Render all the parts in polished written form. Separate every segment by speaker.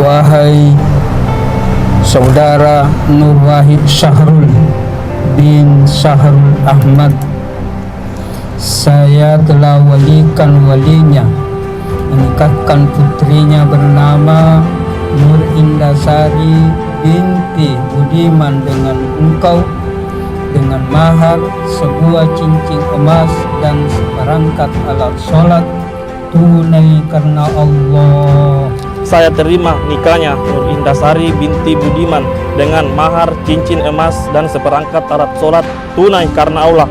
Speaker 1: Wahai saudara Nur Wahid Syahrul bin Syahrul Ahmad, saya telah walikan walinya, menikahkan putrinya bernama Nur Indasari binti Budiman dengan engkau dengan mahar sebuah cincin emas dan seperangkat alat sholat tunai karena Allah.
Speaker 2: Saya terima nikahnya Nur Indasari binti Budiman dengan mahar cincin emas dan seperangkat alat sholat tunai karena Allah.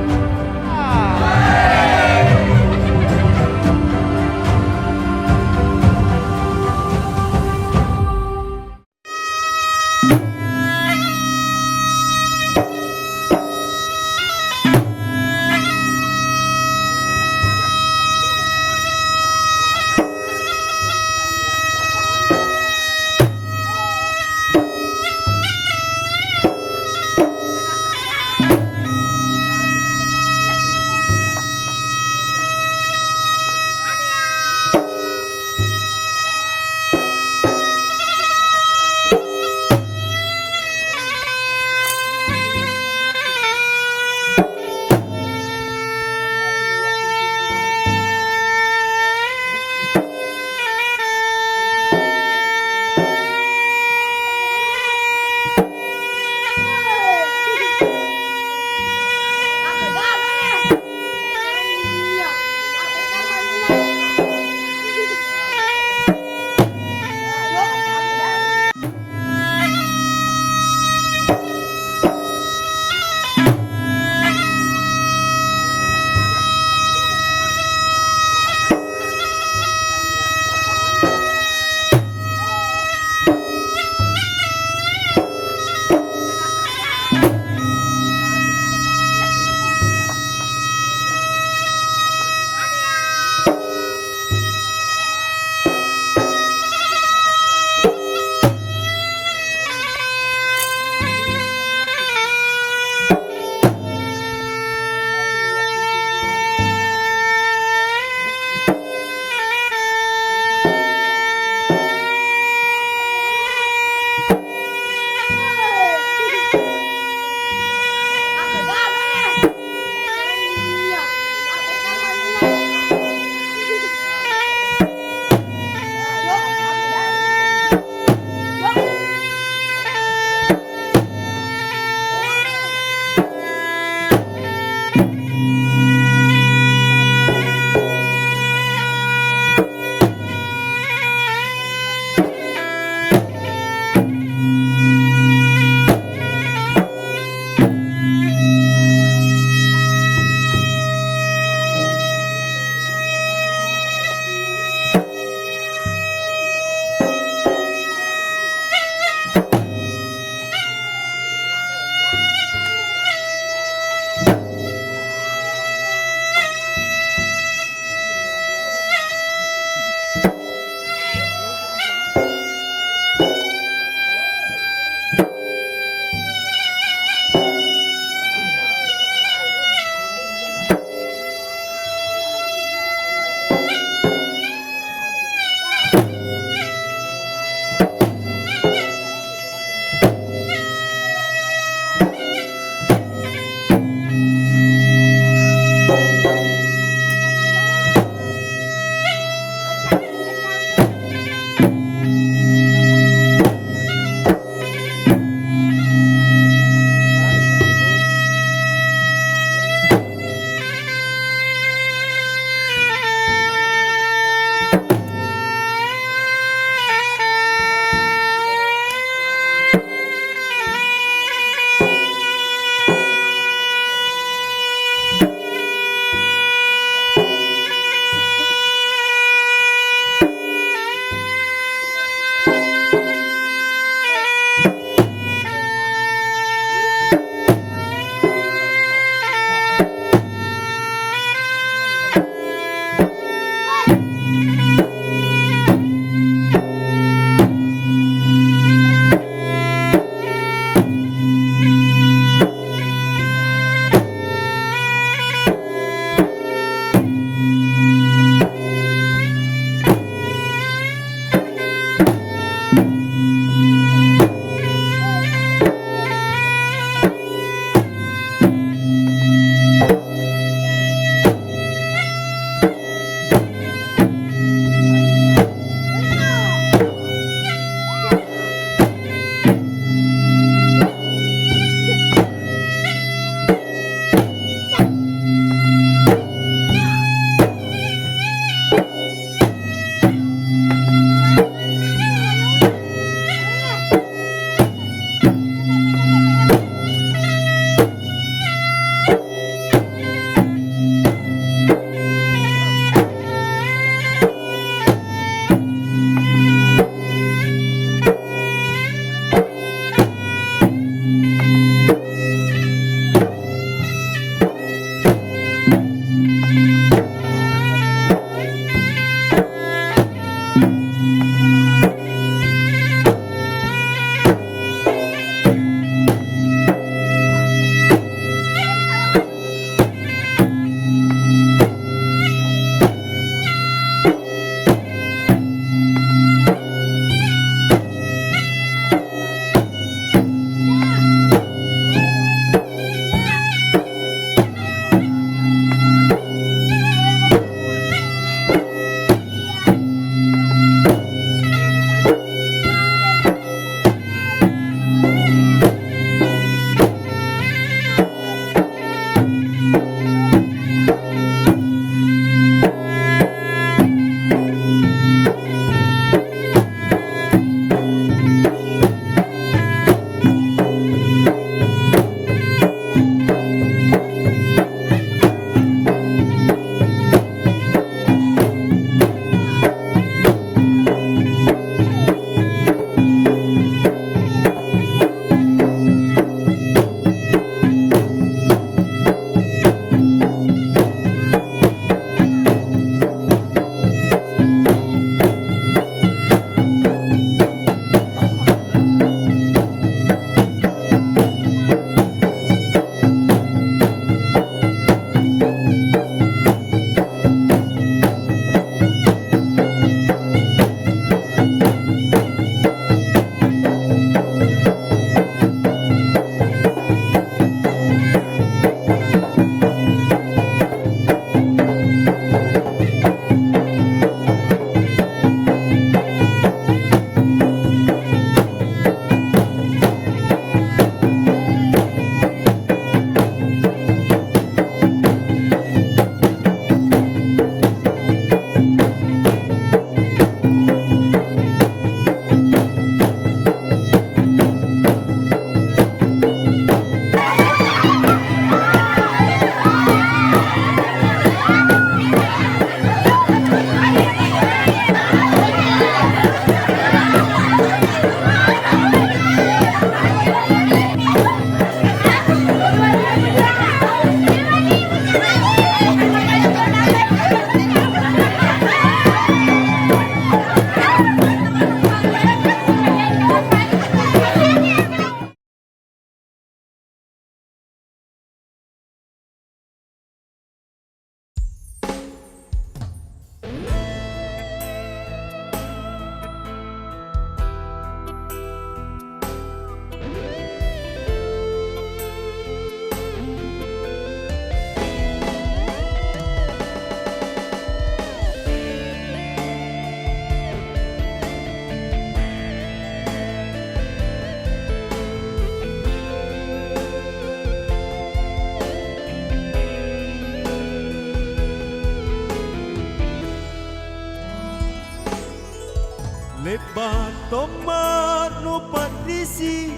Speaker 3: nupat risi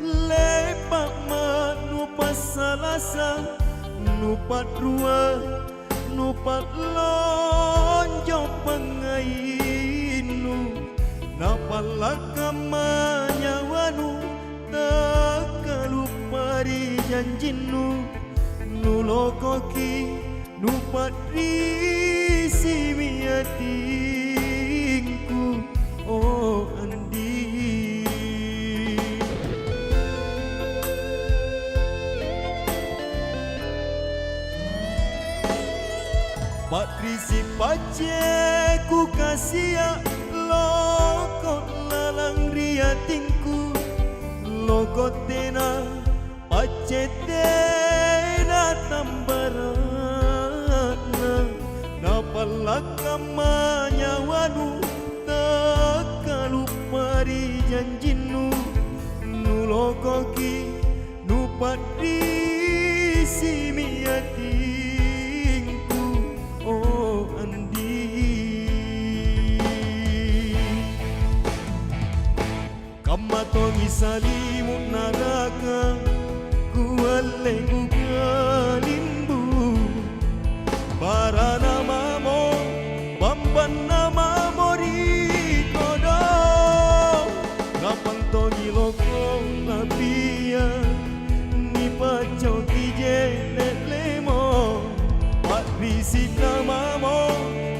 Speaker 3: lepak nupat salasa nupat rua nupat lonjo pengainu napalaka nyawanu tak kalupari janjinu nulokoki nupat risi miatingku oh andi. Patrisi pace ku kasih loko lalang riatingku loko tena pace tena tambarana napalaka nyawanu tak kalupari janjinu nulokoki nupat risi miatingku oh andi. Kamatongi salimu naraka kualengu kalimbu para namamo bamban namamo rikodo napantongi loko napia ni paco kijene lemo patrisi namamo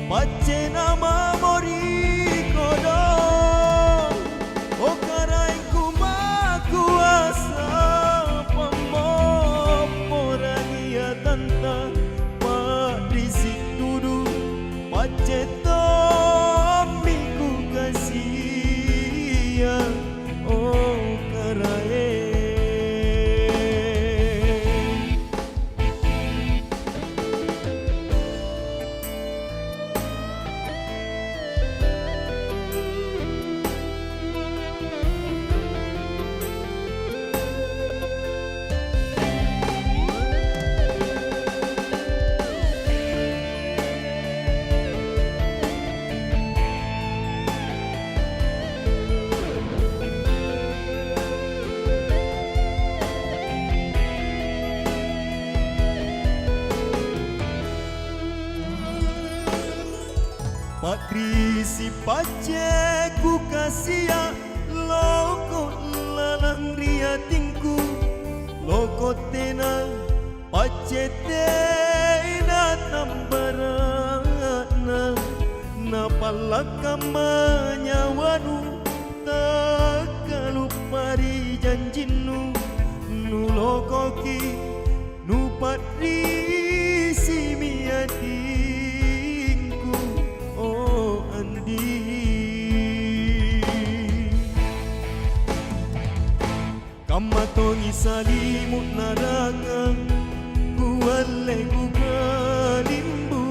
Speaker 3: pace namamo rikodo o karai kumakuasa pamoporangia tanta patrisi dudu pace tomiku kasih oh karai. Patrisi pace ku kasih loko lalang riatingku loko tena pace tena tambarana napalaka nyawanu tak kalupari janjinu nulokoki nupat risi miatingku oh andi. Kamatongi salimu naraka kualengu kalimbu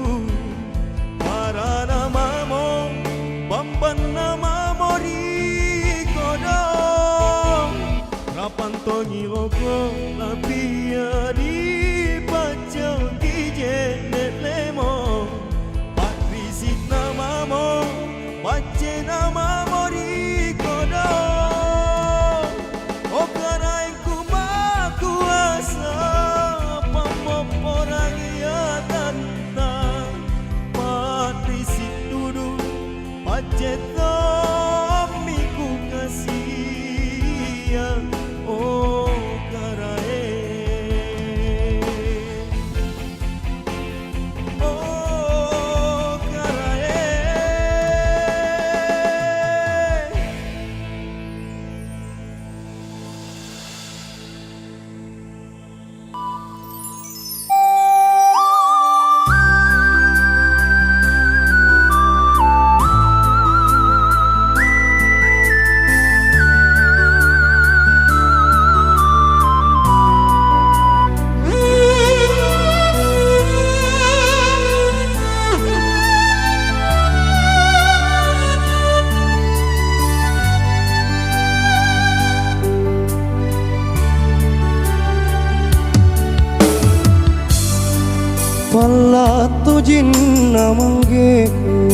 Speaker 3: para namamo bamban namamo rikodo napantongi loko lapia di pacau kijene lemo patrisi namamo pace namamo rikodo o karai kumakuasa pamoporangia tanta patrisi dudu pace tomiku kasih oh karai. Oh karai.
Speaker 4: Pala tujin namanggeku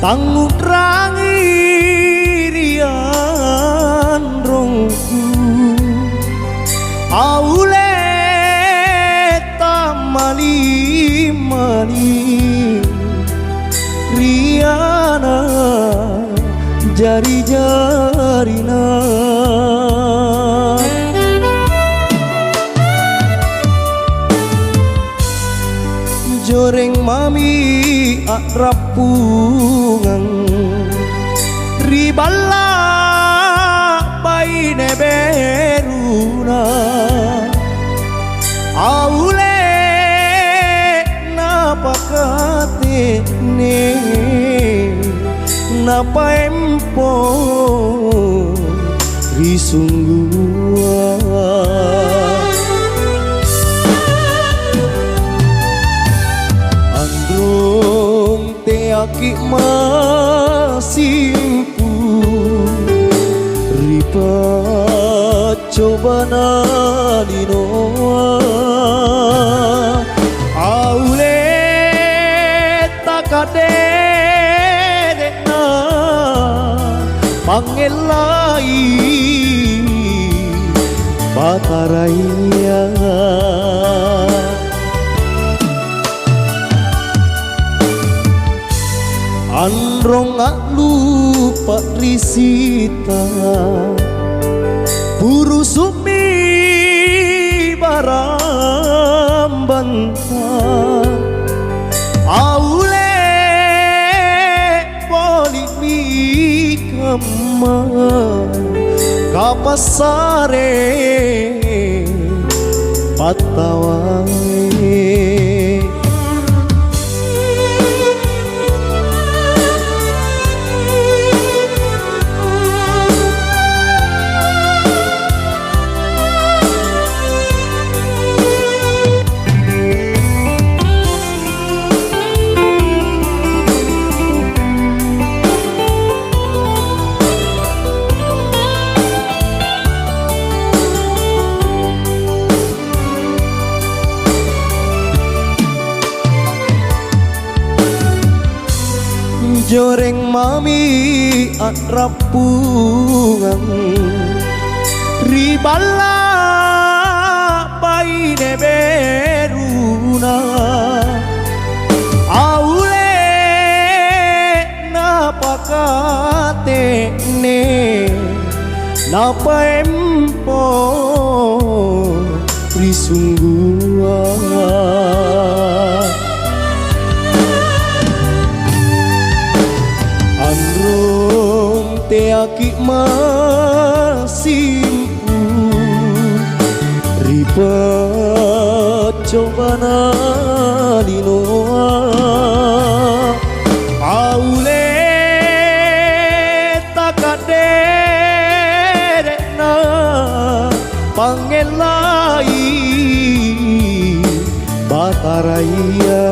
Speaker 4: tanggut rangi
Speaker 3: jarina joreng mami akrapungan riballa baine beruna aule napakate ne napa empo risunggua androng te aki masimpu ripa coba nalinoa aule takadena pangelai bataraya androng gak lupa risita buru sumi barambanta aule poli mi kama kapasare patawai joreng mami akrapungan riballa baine beruna aule napakate ne napa empo risunggua androng te aki masimpu ripa coba nalinoa aule takadena pangelai bataraya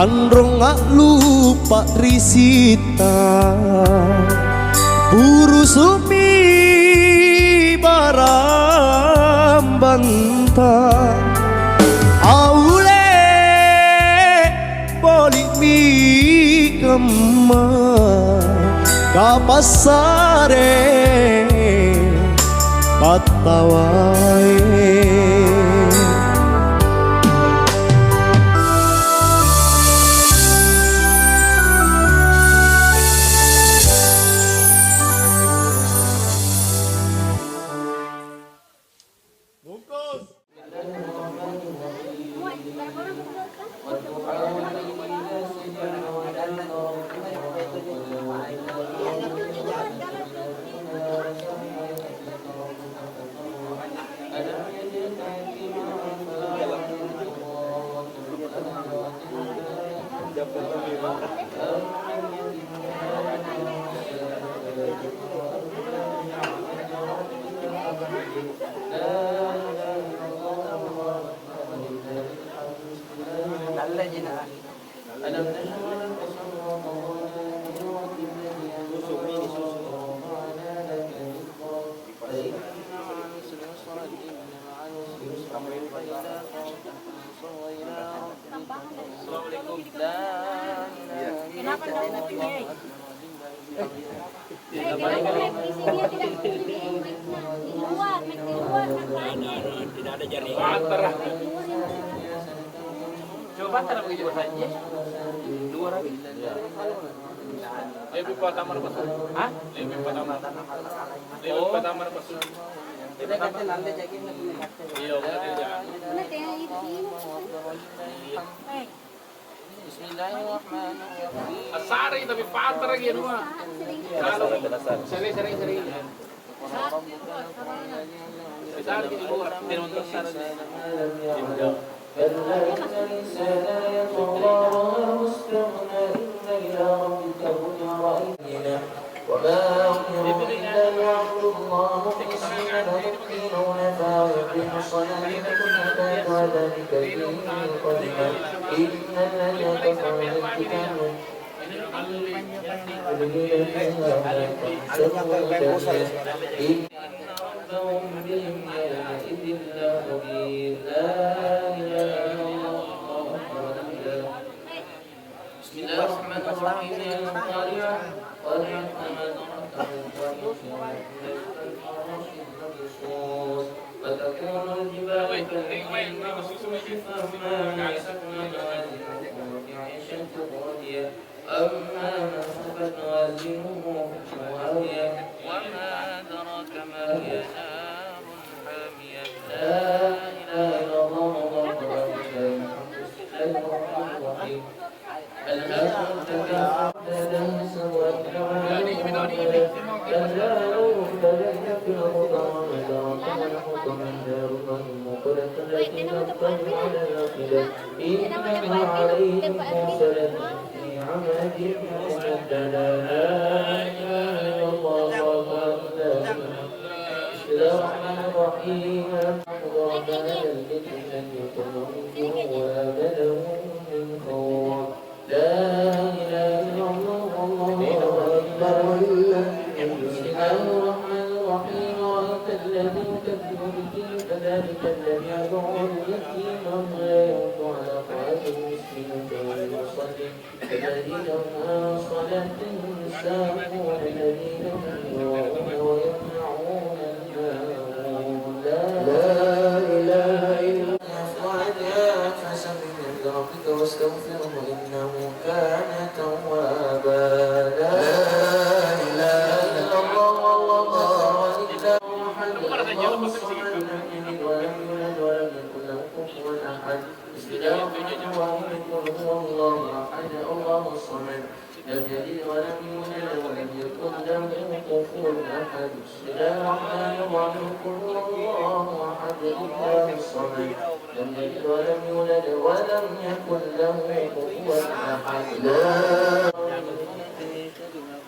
Speaker 3: androng gak lupa risita buru sumi barambanta aule boli mi kema kapasare patawai
Speaker 4: Kenapa tidak pilih? Tidak ada jaringan.
Speaker 5: Coba cara begitu saja. Dua lagi. Lebih pertama apa? Hah? Lebih pertama. Lebih pertama apa? Lebih pertama nanti jadi iya, Bismillahirrahmanirrahim. Asari tapi pater lagi rumah. Sering. Bisa di luar. Untuk
Speaker 6: كلا إن الإنسان ليطغى وهو استغنى إن إلى ربك الرجع رأينا وما أمروا إلا ليعبدوا الله مخلصين له الدين ونفعوا يقيموا الصلاة ويؤتوا الزكاة وذلك الدين القيم إن الذين كفروا بالكتاب ربهم بهم يومئذ لخبير لا إله إلا الله بسم الله الرحمن الرحيم القارعة قارعة وتكون الجبال كالعهن المنفوش فأما من ثقلت عيشة راضية أما من خفت موازينه فهوية وما أدراك ما هي نار حامية لا إله إلا الله والله أكبر الرحمن الرحيم ألهاكم التكاثر سوى كلا لو تلك في الخطى ومدارك والحكم من دار الله المقرة التي تطلع على الأفئدة إنه عليهم مرسلة عمد ممددا لا إله إلا الله والله بسم الله الرحمن الرحيم الرحمن الذي لم يكن له وأبدا من خوف لا إله إلا الله والله أكبر بسم الله الرحمن الرحيم وأنت الذي يكذب بالدين فذلك الذي يدعو اليتيم ولا يرد على طعام المسكين ويصلي الذين هم عن صلاتهم ساهون الذين هم يراءون ويمنعون الماعون لا إله إلا الله فسبح بربك واستغفره إنه كان توابا لا إله إلا الله والله إلا الله الصمد لم يلد ولم يولد ولم يكن له كفوا أحد بسم الله الرحمن الرحيم قل هو الله أحد الله الصمد لم يلد ولم يولد ولم يكن له كفوا أحد بسم الله الرحمن الرحيم قل هو الله أحد الله الصمد لم يلد ولم يولد ولم يكن له كفوا أحد لا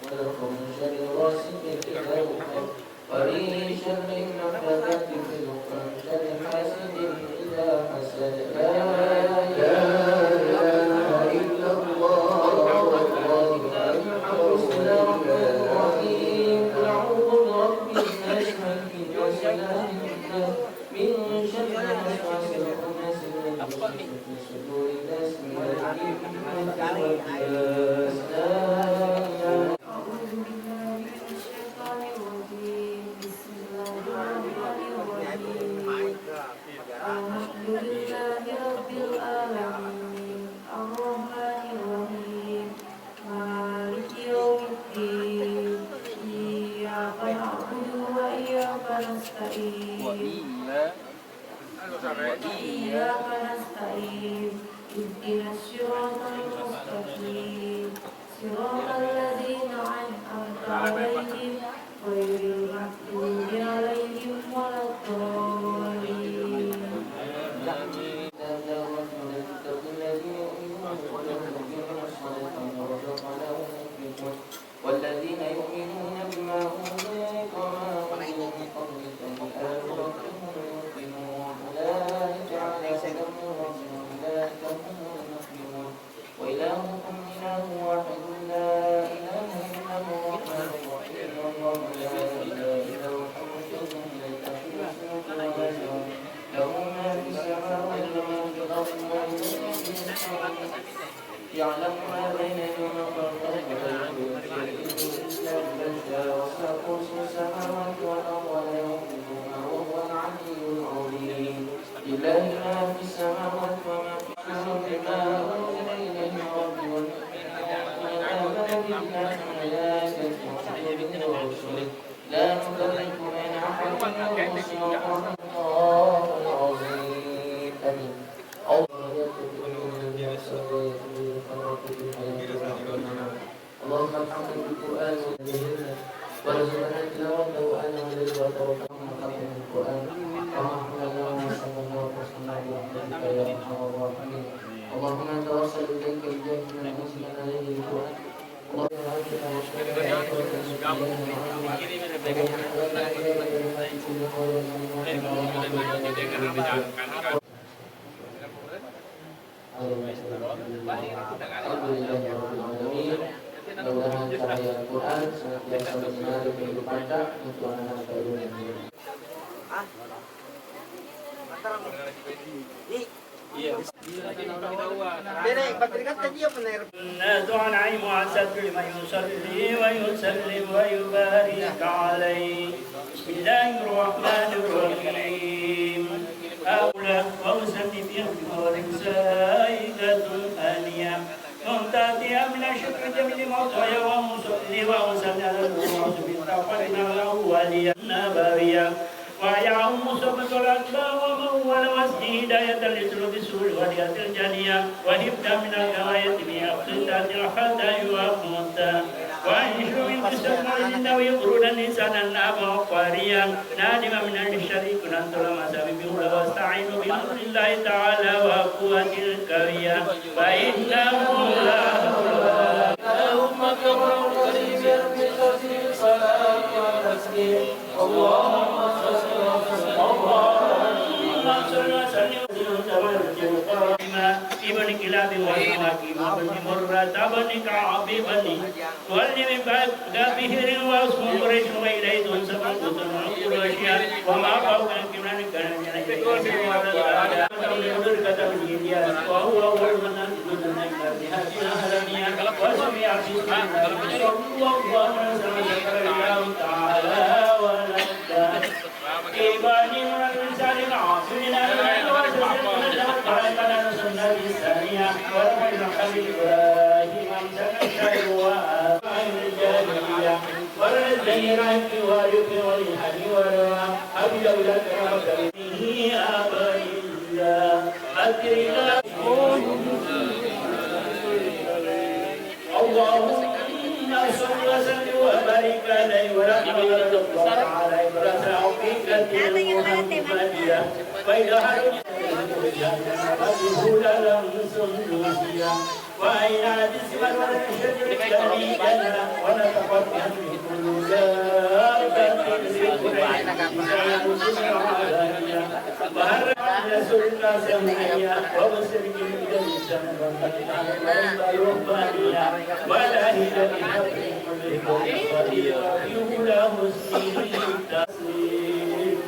Speaker 6: خلق من شر غاسق إذا وقب ومن شر النفاثات في العقد ومن شر حاسد إذا حسد لا إله إلا الله والله أكبر بسم الله الرحمن الرحيم قل أعوذ برب الناس ملك الناس إله الناس من شر الوسواس الخناس الذي يوسوس في صدور الناس من الجنة والناس لا إله
Speaker 7: أعوذ بالله من الشيطان الرجيم بسم الله الرحمن الرحيم الحمد لله رب العالمين الرحمن الرحيم مالك يوم الدين إياك نعبد وإياك نستعين إياك نستعين اهدنا الصراط المستقيم صراط الذين أنعمت عليهم غير المغضوب عليهم ولا الضالين
Speaker 6: والذين يؤمنون بما أنزل إليك وما أنزل من قبلك بالآخرة هم يوقنون أولئك على هدى من ربهم أولئك هم المفلحون وإلهكم إله واحد لا إله إلا هو الرحمن الرحيم الله لا إله إلا هو المنتظر إليك في السماء والأرض له ما في السماوات وما في الأرض وإليه يعلم ما بين يديهم وخلفهم ولا يحيطون بشيء إلا بما شاء وسع كرسي السماوات والأرض ولا يؤوده وهو العلي العظيم لله ما في السماوات وما في الأرض بما أنزل إليه من ربه والمؤمنون آمن بالله وملائكته ورسله لا نفرق بين أحد منهم صدق الله العظيم آمين. اللهم ارحمنا بالقرآن وارزقنا تلاوته وأنا ولد وتوفنا خاتم القرآن ومحمد وصلى الله وسلم على رحمتك يا أرحم الراحمين. اللهم نتوسل إليك بجاه من أنزل عليه القرآن. اللهم أنزل mudah-mudahan cahaya Al-Quran senantiasa bersinar di kehidupan kita untuk anak-anak kita.
Speaker 5: الناس عن معسد لمن يصلي ويسلم ويبارك عليه. بسم الله الرحمن الرحيم. أولى وأسلم بأمر سائدة آنية ممتازة من الشكر جميل موضوع ومصلي وأسلم على الموت بالتقوى الأولية النبوية ويعم صبت الأكبر ومول وسط هداية لسلوك السور ولية الجنية وهبت من الغواية بأخذت الخطأ وأخمت وأنشر من قصة الجن ويقرون الإنسان النابا وقاريا نادما من الشريك ننظر ما سببه واستعين بأمر الله تعالى وقوة الكوية فإنه لا اللهم كرم كريم بقدر الصلاة والتسليم اللهم صل وسلم ابن كلاب والحاكم ابن مرة ابن كعب ابن ولي من بهر واسم قريش وإليه تنسب القدر قريشيا وما فوق الكمال كان وهو أول من أنزل بهذه الأهلانية وسمع في صلى الله عليه تعالى ونبدا إيمان من الإنسان العاصمين الثانية ولقد نحل إبراهيم أمسك الشيء وآباء الجاهلية والزينات واليك والحل والرا أبي لك وكرمه أبا الله أكرم اللهم صل وسلم وبارك عليه ورحمة الله عليه ورسول فيك المحمدية وإلى لم سندوسيا وأين جسم والشجر الذي جنى ونتقبل من كل ذلك وهل رسولنا سمعيا وبصر جميل السماء والربانية ولا هدى بحق يولى مسلم التسليم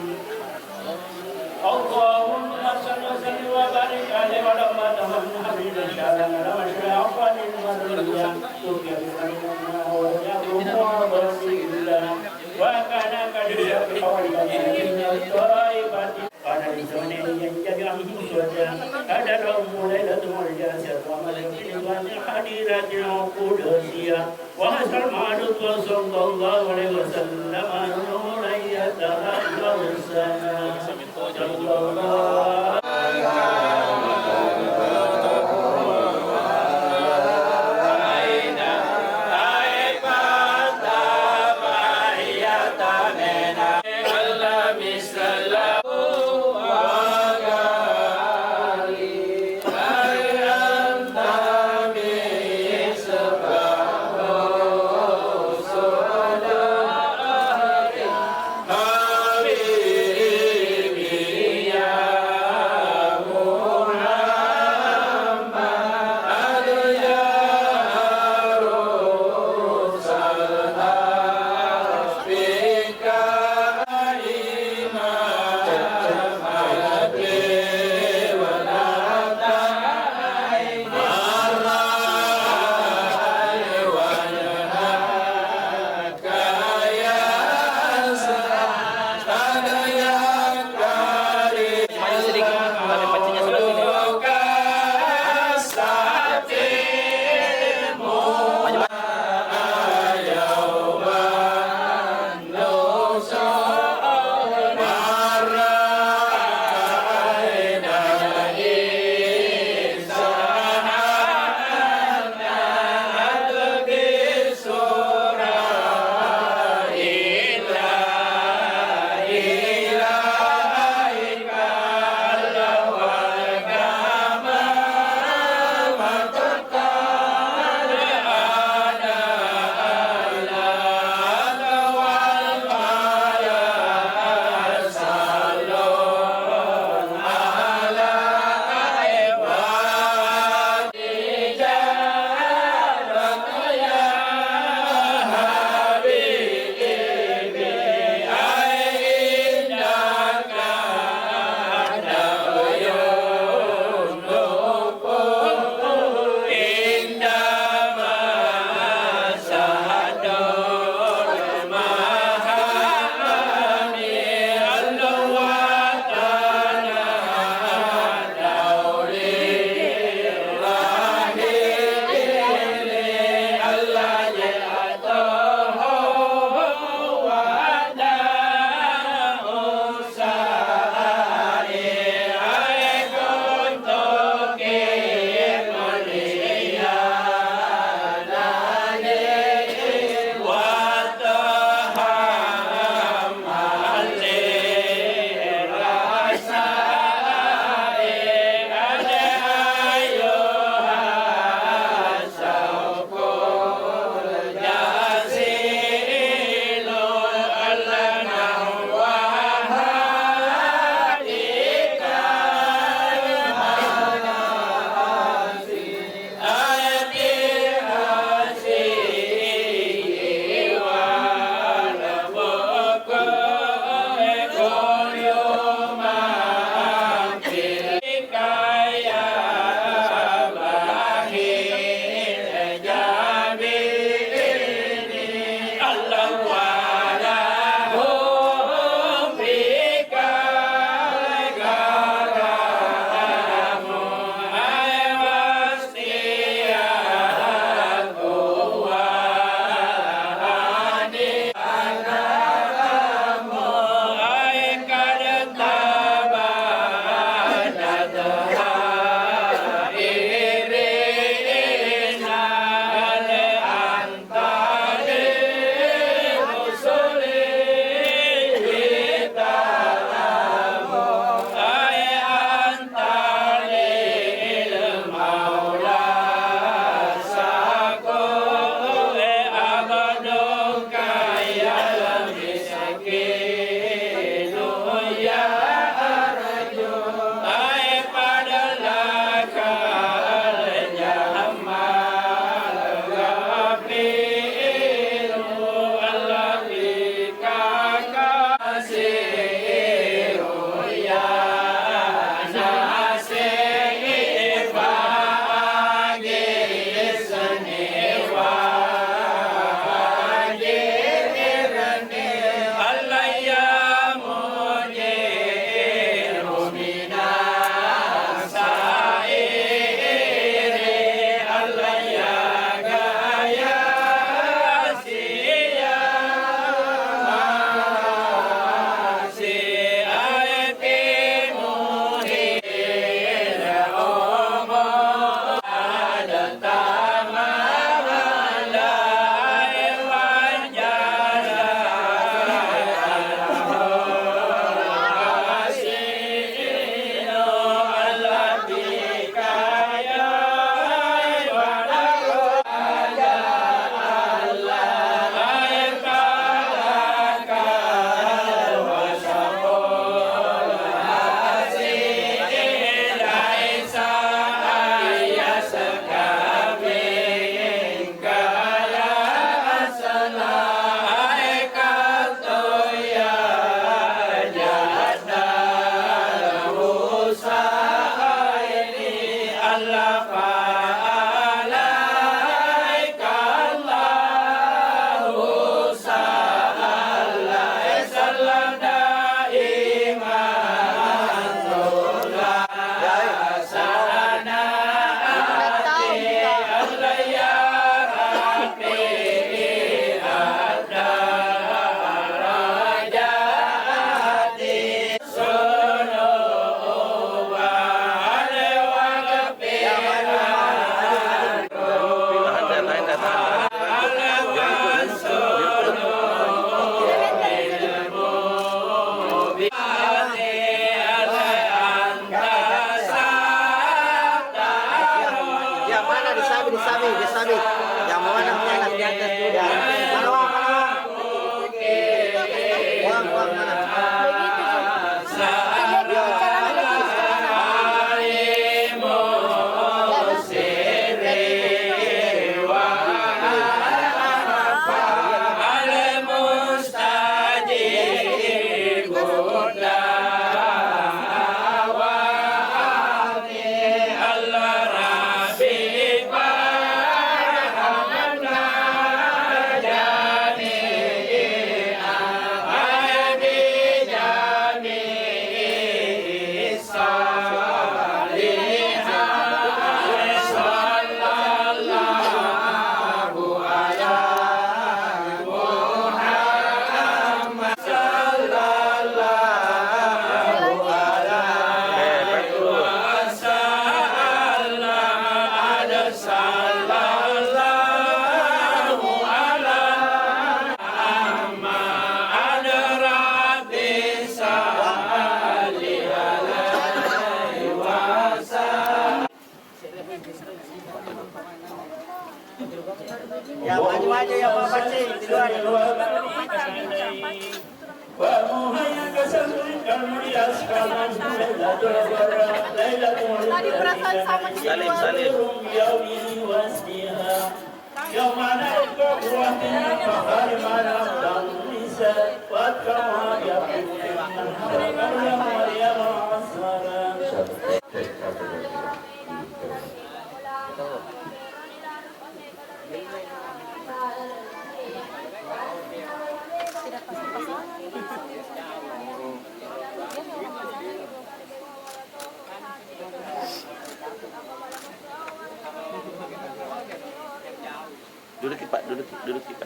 Speaker 5: اللهم صل وسلم وبارك عليه ولما تمنى حبيب الشعر ولما أفضل المرية تكلمنا ويقوم برسول الله وكان قد يقول من الطائفة قال لسوني ينجب عنه سودا أدرهم ليلة مرجاسة وملك الحديرة القدسية وحسر معروف صلى الله عليه وسلم نور يتهجر السماء صلى الله
Speaker 8: yang mana disabi. Yang mana yang di atas dulu. Mana uang? Uang mana? Ya maju ya Pak Pancing di luar.
Speaker 4: Tadi perasaan sama di luar.
Speaker 8: Duduk Pak, duduk ya.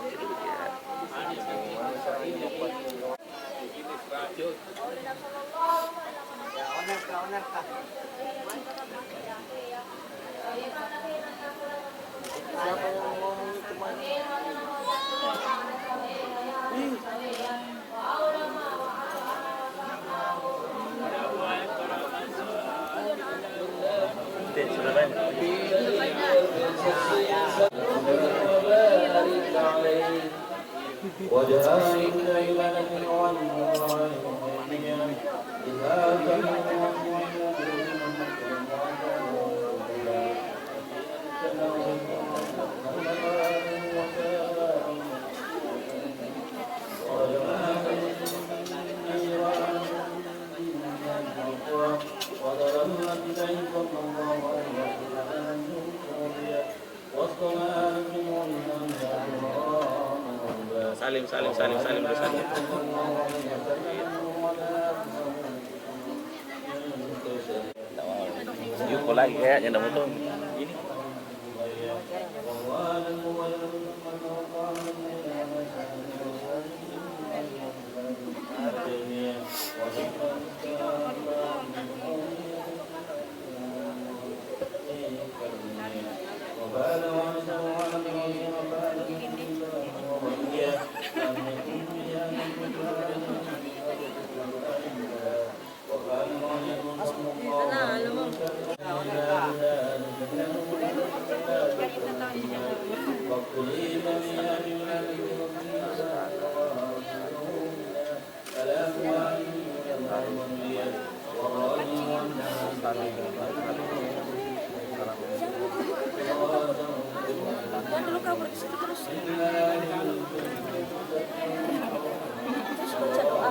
Speaker 8: Sudah banyak. Salim. Yuk lagi ya, yang motor ini.
Speaker 4: Jangan dulu kabur ke situ terus. Terus baca doa.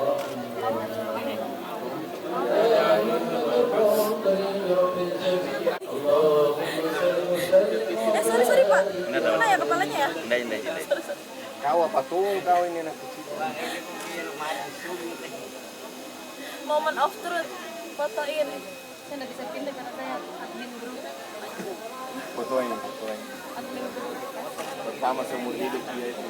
Speaker 4: Sorry Pak. Mana ya kepalanya ya?
Speaker 8: Enggak. Kau apa tuh kau ini nak?
Speaker 4: Moment of truth. Fotoin. Saya nggak bisa pindah karena saya admin grup.
Speaker 8: Fotoin.
Speaker 4: Admin grup.
Speaker 8: Pertama seumur hidup dia itu.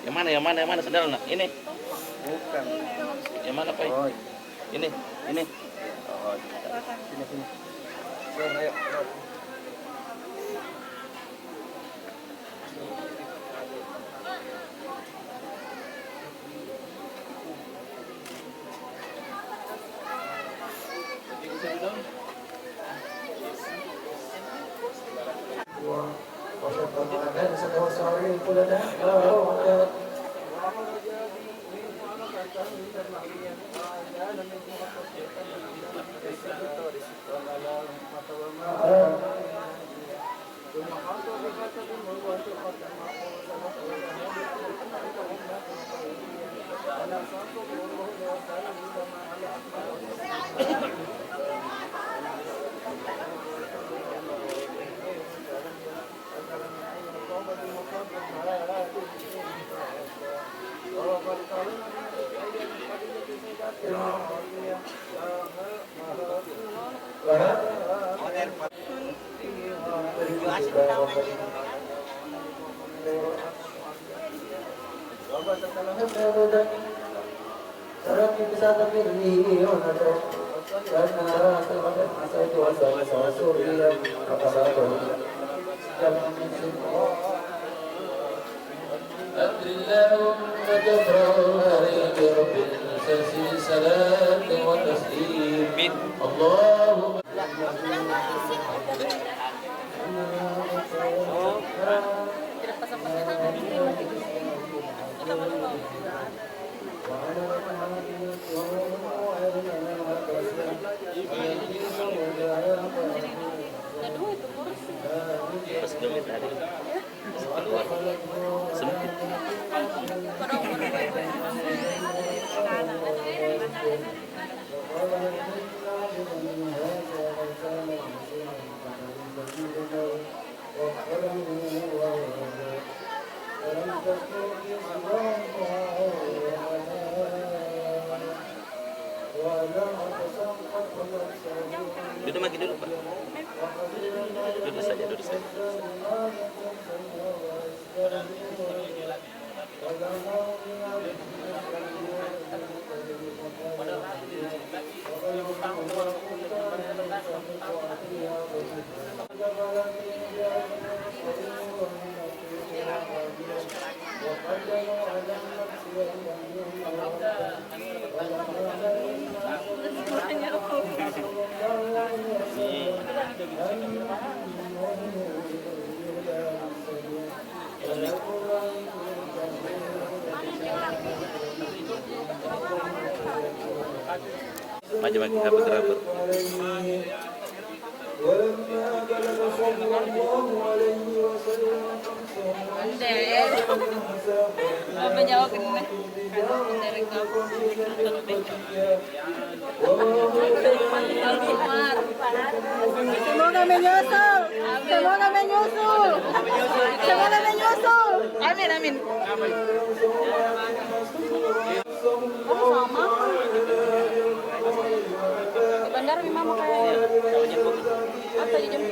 Speaker 8: Yang mana sendal nak? Ini. Bukan. Yang mana Pak? Oh, ini. Oh, sini. Ayo.
Speaker 6: تحرق لنا ما روعنا اللهم كفر عليك رب العزة صلاة وتسليم اللهم
Speaker 8: Pas dulu tadi. Sempit. Duduk lagi dulu, Pak. Duduk saja, duduk saja. Maju lagi, rapet-rapet.
Speaker 6: ولما بلغ صلى الله عليه وسلم
Speaker 4: Menjawab ini dari kamu.
Speaker 9: Semoga menyusul. Semoga menyusul. Semoga menyusul. Amin amin. Sama. Di bandara memang kayak apa jam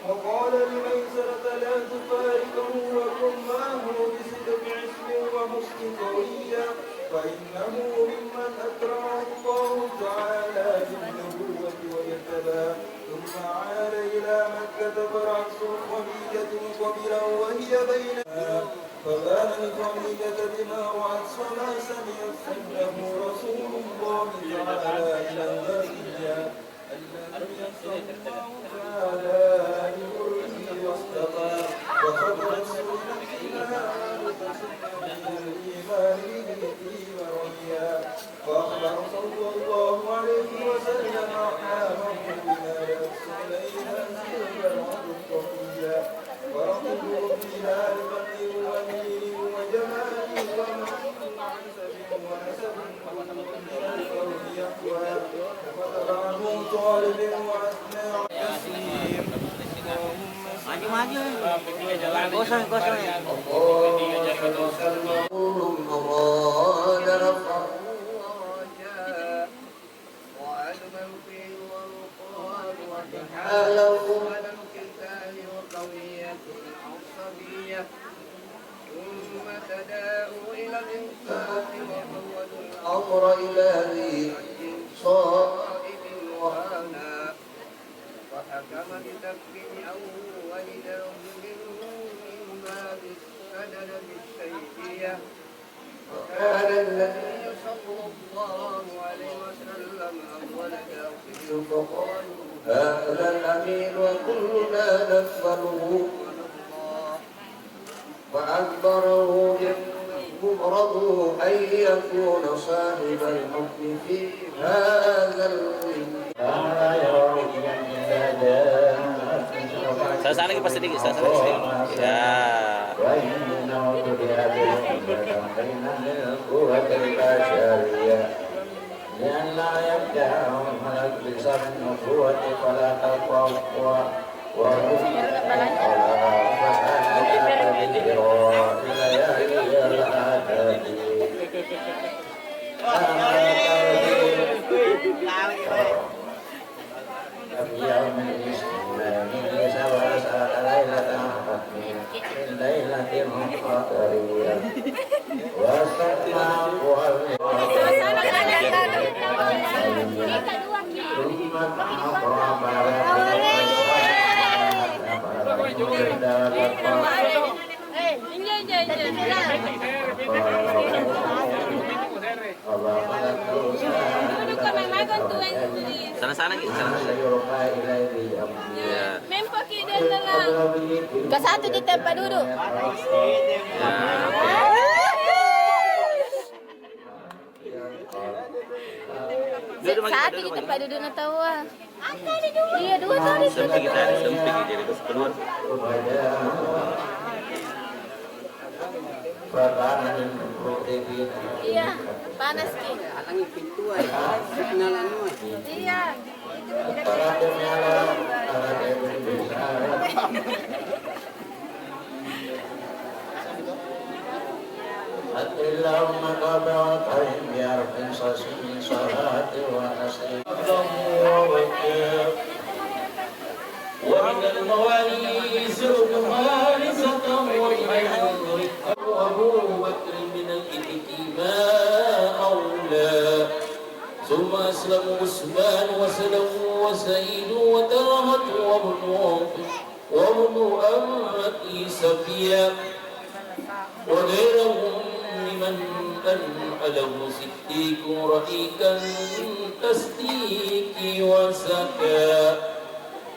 Speaker 6: وقال لميسرة لا تفارقه وكن معه بصدق عزم وحسن قوية فإنه ممن أكرمه الله تعالى بالنبوة ويتبع ثم عاد إلى مكة فرأس خديجة قبلا وهي بينها فبان لخديجة بما رأت وما سمعت فإنه رسول الله تعالى إلى البرية الذي يسر الله تعالى لبره واصطفى وخبرت نفسها الإيمان به في مريا وأخبر صلى الله عليه وسلم أصحابه بما يرسل إليها سلبا وقويا ورغبوا فيها لفقر وميل وجمال ومحب وعسب ونسب ومن يقوى وتبعه طالب وأثنى كثير مراد رفعه ورجاء وعلم الفيل والقال وتحاله على القتال وقوية عصبية ثم تداءوا إلى الإنفاق وحول الأمر إلى ذي صائب وهانا وحكم بتكفير أول درب من باب السدد بالسيفية وكان النبي صلى الله هذا الأمين وكلنا نقبله فأكبره رضوا أن يكون صاحب الحكم في هذا
Speaker 8: Sana lagi pas sedikit, sana lagi sedikit. Ya. Sana-sana gitu.
Speaker 4: Ke satu di tempat duduk. Satu di tempat duduk natawa. Iya, dua tadi.
Speaker 8: Sempit kita ada sempit jadi keluar.
Speaker 4: Iya, panas ki.
Speaker 10: Alangi pintu aja, signalan nu.
Speaker 4: Iya.
Speaker 6: اللهم قبضهم بأرض من صلاة ونسل ومن الموالي سرق خالصة وأبو بكر من الإفك ما أولى ثم أسلم عثمان وسلم وسعيد وترهت وابن أمتي صفيا وغيرهم ممن أنعله صديق رئيكا تصديق وسكا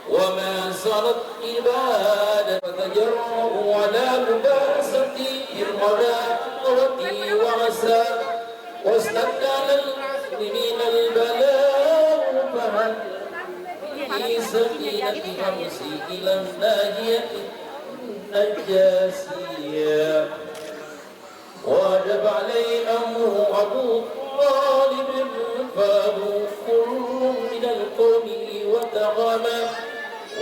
Speaker 6: وما صارت عبادة فتجرؤوا على مبارسة المراقبة وعسى واستدى على المسلمين البلاء فهل في سبيلة أمسي إلى الناجية النجاسية وجب عليه أمره أبو طالب فأبو كل من القوم وتغامى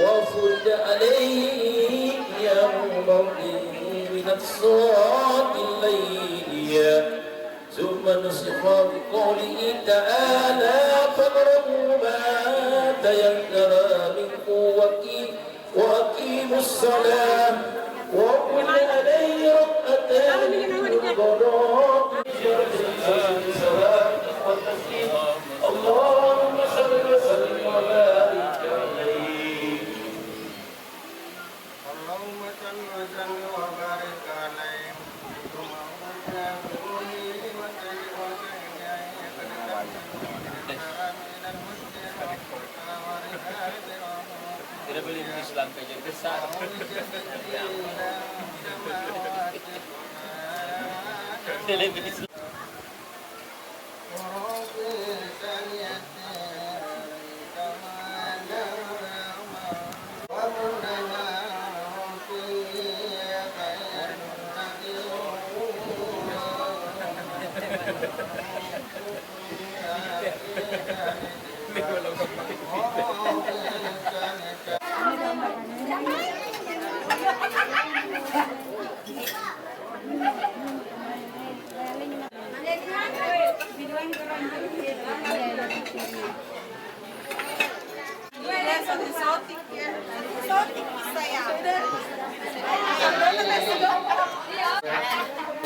Speaker 6: وفرد عليه يوم من الصلاة الليل ثم نسخ بقوله تعالى فاضربوا ما تيسر منه وأقيموا الصلاة وقل عليه ركعتان القضاء اللهم صل وسلم وبارك عليه
Speaker 10: اللهم صل وسلم وبارك عليه
Speaker 8: Tidak boleh Islam kerja besar. Televisi.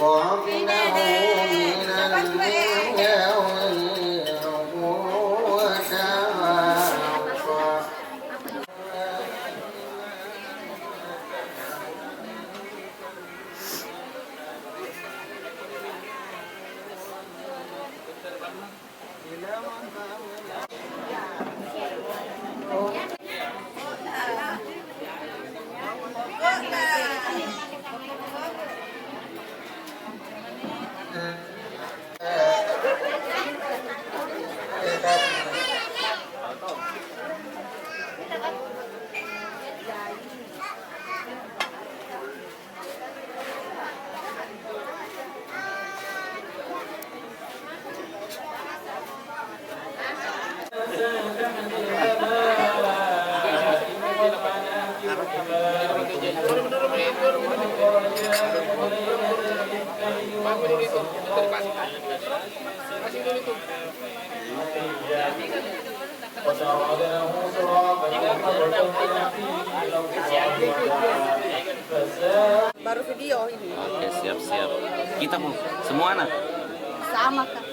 Speaker 10: وَعَفِنَهُ مِنَ
Speaker 9: Baru video ini.
Speaker 8: Oke, siap-siap. Kita mau semua anak.
Speaker 9: Sama kak.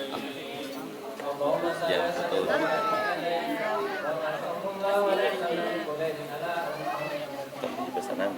Speaker 8: Ya, betul. Tapi di pesanan.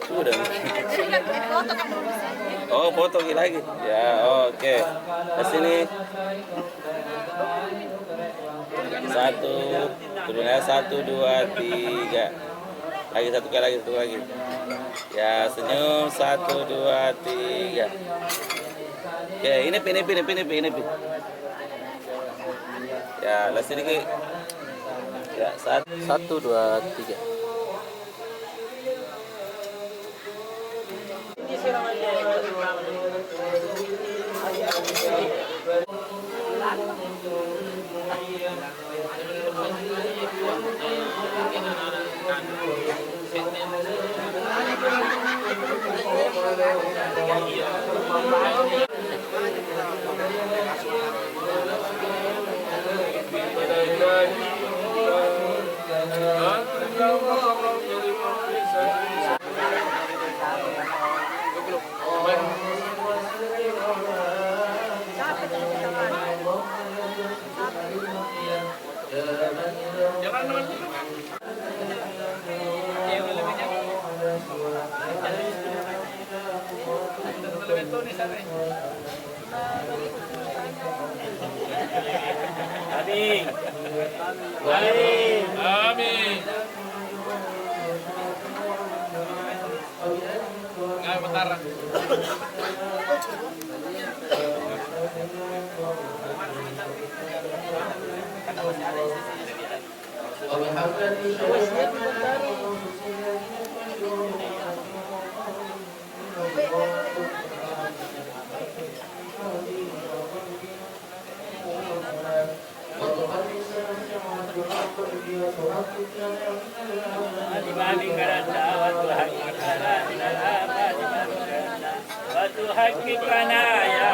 Speaker 8: Sudah. Oh, foto lagi. Ya, oke. Ke sini. Satu, turunnya 1, 2, 3. Lagi satu lagi. Ya, senyum 1, 2, 3. Oke, ini pin. Ya, lah sini ke. Ya, 1, 2, 3. Amin. Nggak bentar.
Speaker 5: Hakikana ya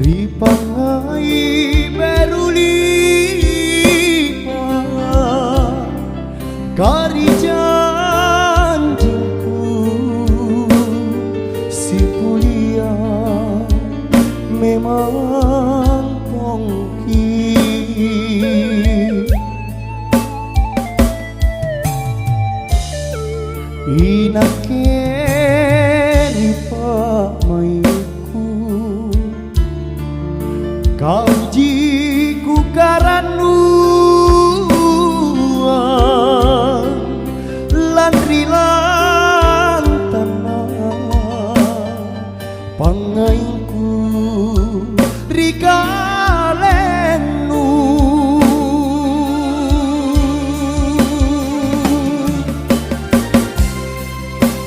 Speaker 3: Ripangai berulipa kari janjingku si kuliah memang kongki Inakeri pamaiku kau jiku karanuan lan rilantana pangainku rikalenu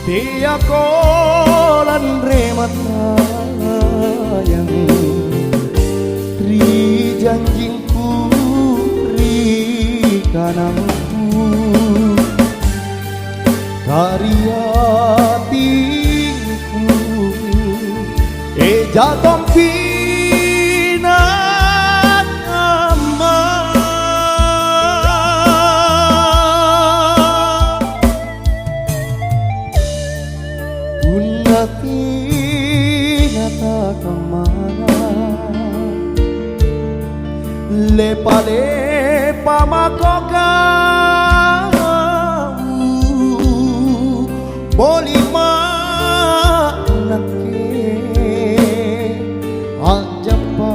Speaker 3: dia kolan remata yang ri janjingku ri kanangku karya tingku jatom pinan ama Unati nata kamana lepa makoka bolima nake ajapa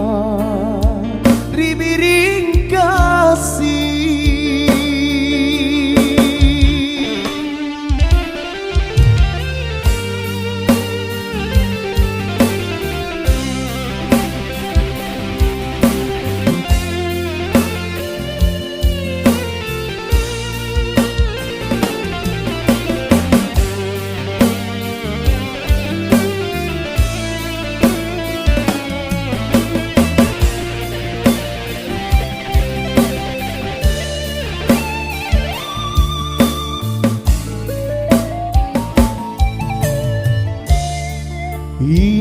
Speaker 3: ribiring kasih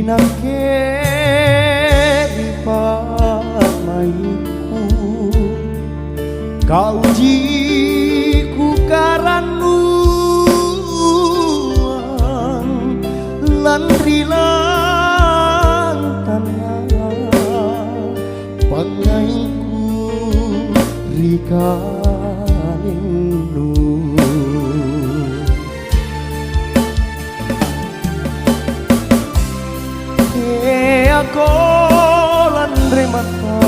Speaker 3: Inakeri pamaiku kau jiku karanuan lan rilantana pangaiku rikalenu aku landre mata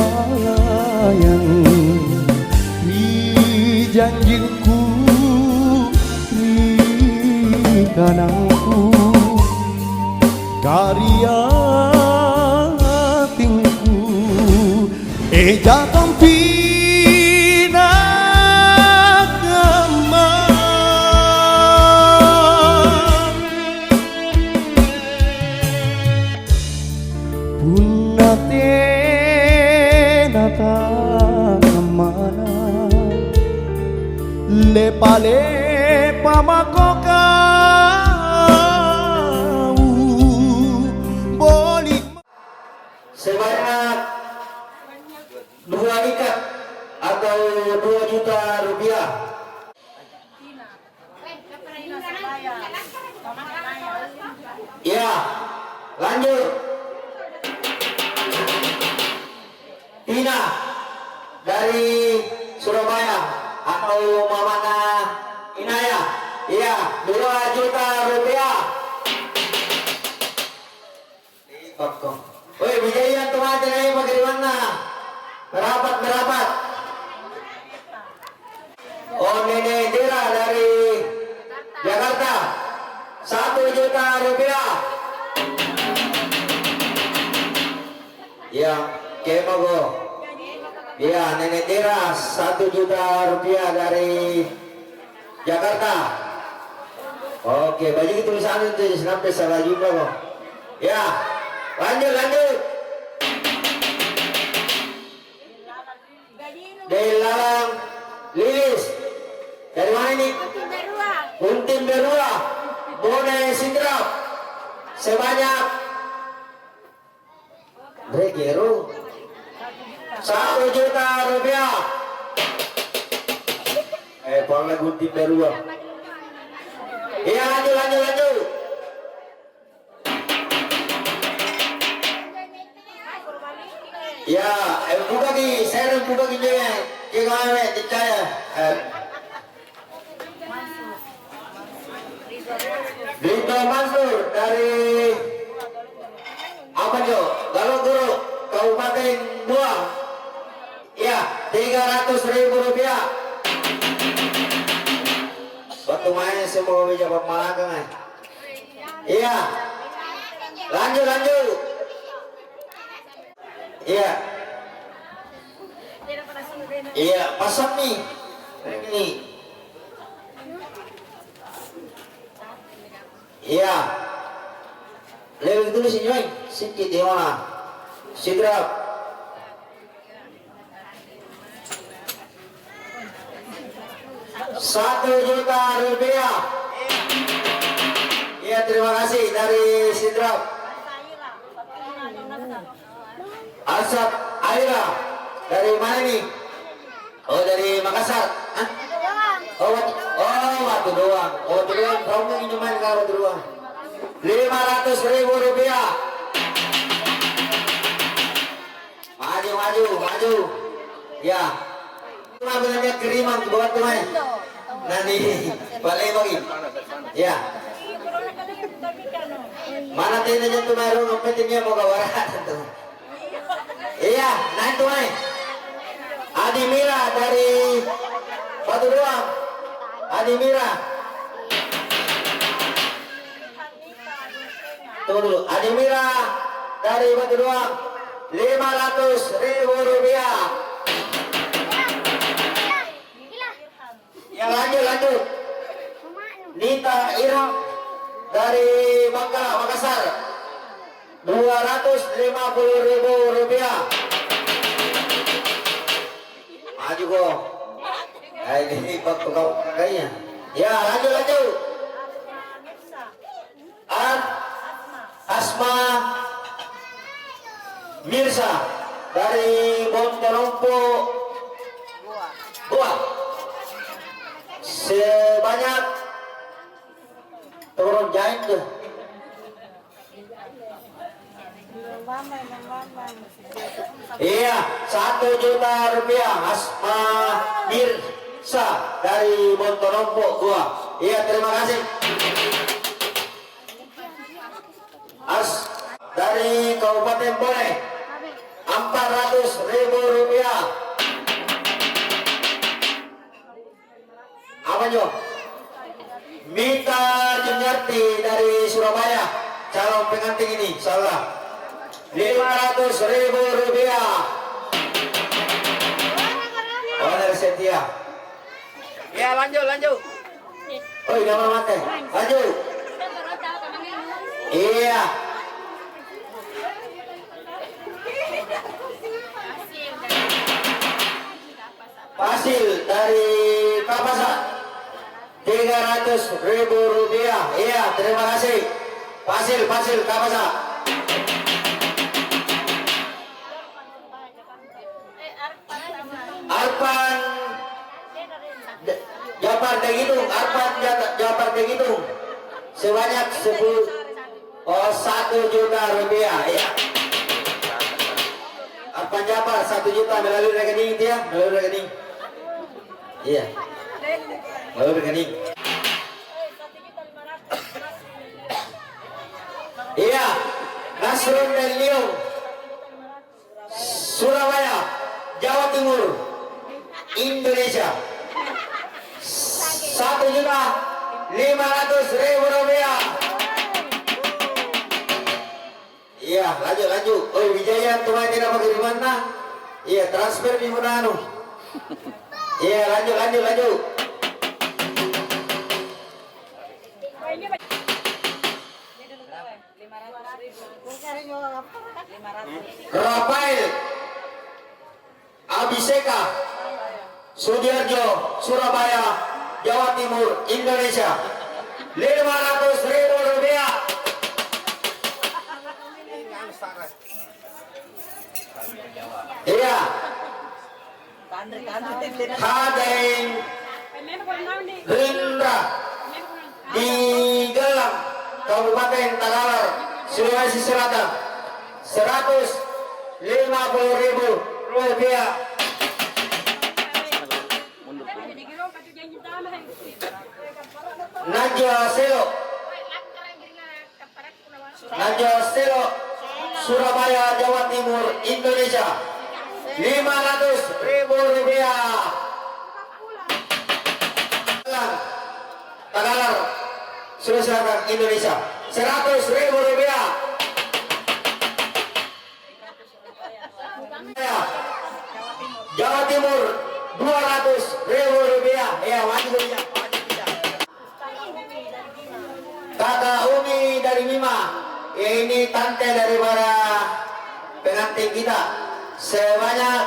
Speaker 3: yang di janjingku di kanangku karya tingku jatong pina lepa makoka boleh
Speaker 11: sebanyak 2 ikat atau 2 juta rupiah. Ya, lanjut. Tina dari Surabaya atau Mamana Inaya. Iya, 2 juta rupiah. Woi, bijayan teman ini bagaimana? Merapat. Oh, Nenek Dira dari Jakarta, 1 juta rupiah. Ya, Kemogo. Ya, Nenek Dira 1 juta rupiah dari Jakarta. Oke, baju tulisan itu sampai salah jumpa kok. Ya, lanjut. Dari Lalang Lilis. Dari mana ini? Kuntim Berua. Bone Sidrap. Sebanyak Bregeru 1 juta rupiah. Pala Kuntim Berua. Iya, lanjut. Ya, bubagi, saya bubagi je. Jangan dicaya. dari apa Jo? Galok Guru Kabupaten Buang. Iya, 300.000 rupiah. Waktu main semua bisa pemagang. Iya. Lanjut. Iya. Iya, pasang nih. Ini. Iya. Lewat dulu sih Joy. Sedikit di mana? Sidrap. Rp1.000.000. Iya, terima kasih dari Sidrap. Asap Aira. Dari mana nih? Oh, dari Makassar. Hah? Waktu doang. Kamu ini main kalau waktu doang. Rp500.000. Maju. Ya. Cuma bilangnya kiriman buat teman. Nanti balik lagi. Ya. Mana tadi aja tuh merong pentingnya mau kawaran tuh. Iya, nah itu Adi Mira dari Batu Doang. Adi Mira. Tunggu dulu. Adi Mira dari Batu Doang. Rp500.000. Ya lanjut. Nita Irang dari Bangka, Makassar. Rp250.000. Maju kok. Ini kau kayaknya. Ya lanjut. Asma Mirsa dari Bontorompo Goa. Sebanyak turun jahit tuh. Iya, Rp1.000.000 Asma Mirsa dari Bontorompo Goa. Iya, terima kasih. Dari Kabupaten Bone Rp400.000. Apa Jo? Mita Juniarti dari Surabaya, calon pengantin ini, salah. Rp500.000. Owner setia.
Speaker 8: Ya lanjut.
Speaker 11: Oh, nama mati. Lanjut. Iya. Fasil dari Kapasan Rp300.000. Iya, terima kasih. Fasil Kapasan. Arpan Japar Degitung sebanyak 1 juta rupiah. Iya. Arpan Japar 1 juta melalui rekening dia, melalui rekening. Iya. Melalui rekening. Iya. Nasrun dan Liung Surabaya, Jawa Timur, Indonesia. Rp1.500.000. Iya, lanjut. Oh, Wijaya tuh tidak pakai di mana? Iya, transfer di mana anu? Iya, lanjut. Rafael Abiseka Sudiarjo, Surabaya, Jawa Timur, Indonesia. Rp500.000. Iya. Kadeng Rindra di Gelang, Kabupaten Tagalar, Sulawesi Selatan. Rp150.000. Najwa Selo Najostelo, Surabaya, Jawa Timur, Indonesia. 500.000 rupiah. Tagalar, Sulawesi Selatan, Indonesia. 100.000 rupiah. Jawa Timur, 200.000 rupiah. Ya, maju ya. Kakak Umi dari Mima, ini tante daripada pengantin kita, sebanyak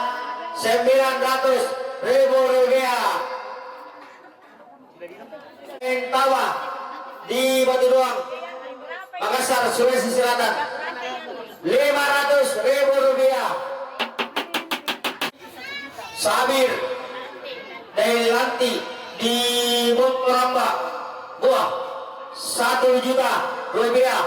Speaker 11: 900.000 rupiah. Tawa di Batu Doang, Makassar, Sulawesi Selatan, 500.000 rupiah. Sabir dari Lanti di Bumramba, Buah, 1 juta rupiah.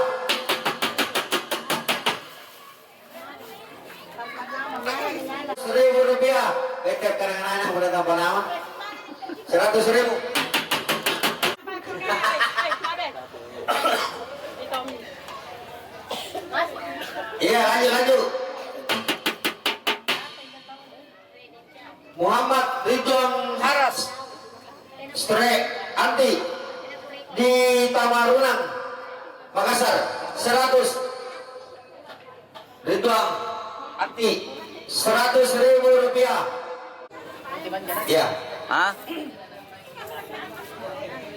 Speaker 11: Rp1.000. Tetap kadang-kadang udah tambah nama. 100.000. Iya, lanjut. Muhammad Ridwan Haras, Strek Anti di Tamarunang, Makassar, 100. Ridwan Anti, 100.000 rupiah. Iya.
Speaker 8: Hah?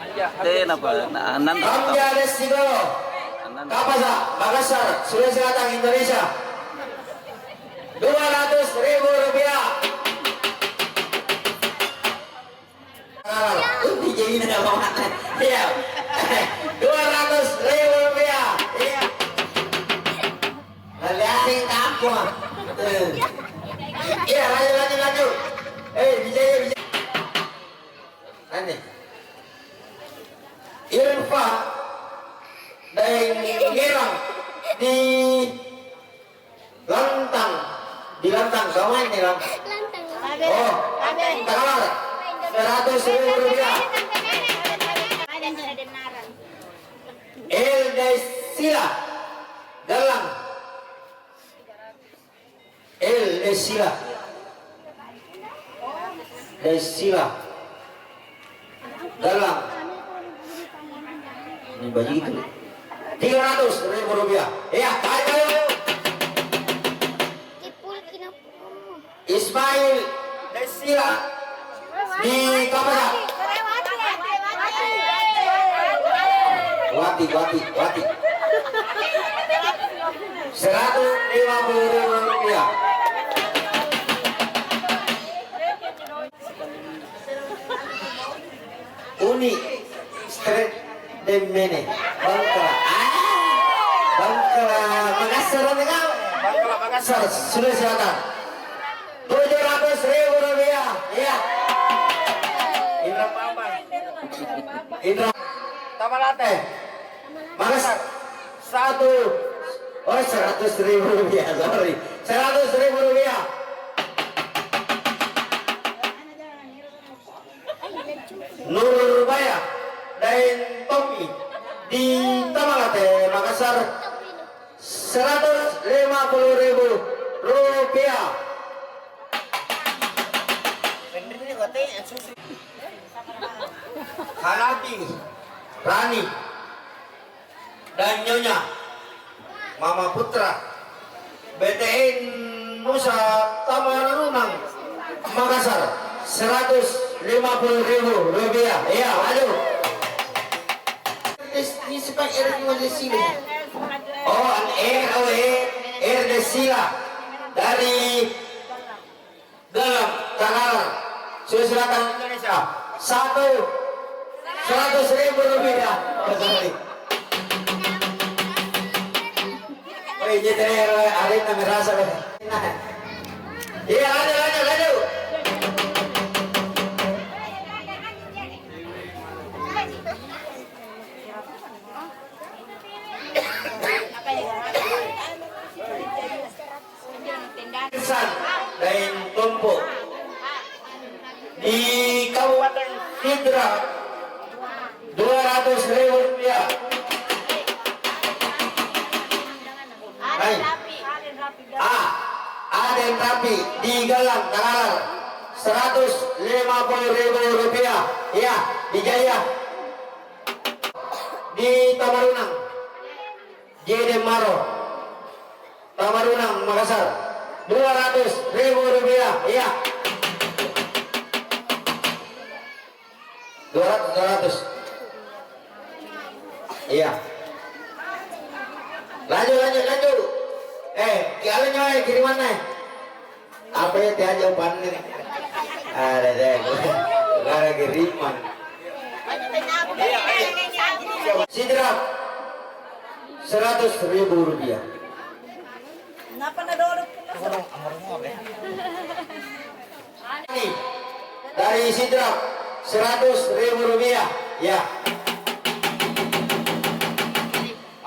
Speaker 8: Apa?
Speaker 11: Hamja Desigoro, Kapasa, Makassar, Sulawesi Selatan, Indonesia. 200.000 rupiah. Jadi ini apa mana? Iya. 200.000 rupiah. Iya. Lihatin kampung. Iya, lanjut. Bisa. Nanti. Irfa dan Gerang di Lantang, kamu ini Lam? Oh, Tagalar, 100.000 rupiah. El Desila, Galang, El Desila, Galang. Ini baju itu 300.000 rupiah. Ya, ayo. Ismail Desila di Kapasa. Wati. 150.000 rupiah. Uni Street Demene Bangkala Makassar dengan Bangkala Makassar Sulawesi Selatan, 700.000 rupiah. Iya. Indra Tamalate Makassar 100.000 rupiah. Sorry, 100.000 rupiah. Nurbaya dan Tommy di Tamalate, Makassar, 150.000 rupiah. Hanapi, Rani, dan Nyonya Mama Putra, BTN Nusa Tamarunang, Makassar, 150.000 rupiah. Iya, aduh. Ini sepak air di sini. Oh, air Desila dari Galang, Tagalar, Sulawesi Selatan, Indonesia. 100.000 rupiah. Oh, jadi hari ini merasa. Iya, lanjut. Dan Tompo di Kabupaten Hidra, 200.000 rupiah. ada yang rapi di Galang Tangalar 150.000 rupiah. Ya, di Jaya, di Tamarunang, JD Maro, Tamarunang, Makassar 200.000 rupiah. Ya, 200. Iya. Lanjut. Kalian nyoy kiriman nih. Apa ya teh aja panen. Ada deh. Gara kiriman. Sidrap 100.000 rupiah.
Speaker 9: Kenapa na dorong
Speaker 11: Ini dari Sidrap 100.000 rupiah. Ya.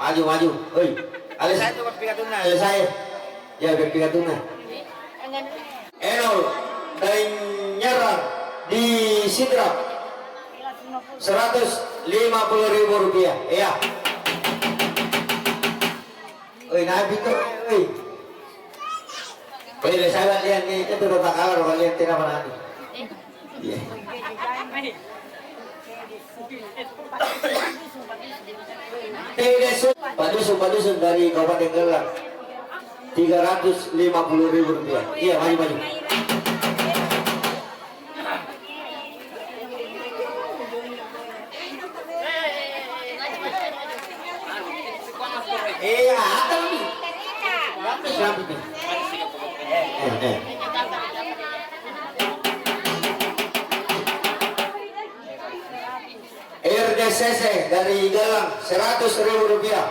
Speaker 11: Maju. Oi. Alis saya tuh berpikir tunai. Saya. Ya berpikir tunai. Enol dari Nyerang di Sidrap 150.000 rupiah. Ya. Oi, naik itu. Oi. Oi, saya lihat nih itu udah kalah kalian tidak pernah. Iya. Padusun dari Kabupaten Galang 350.000 rupiah. Iya, maju. Iya, ada nih. Siapa nih? RDCC dari Galang 100.000 rupiah.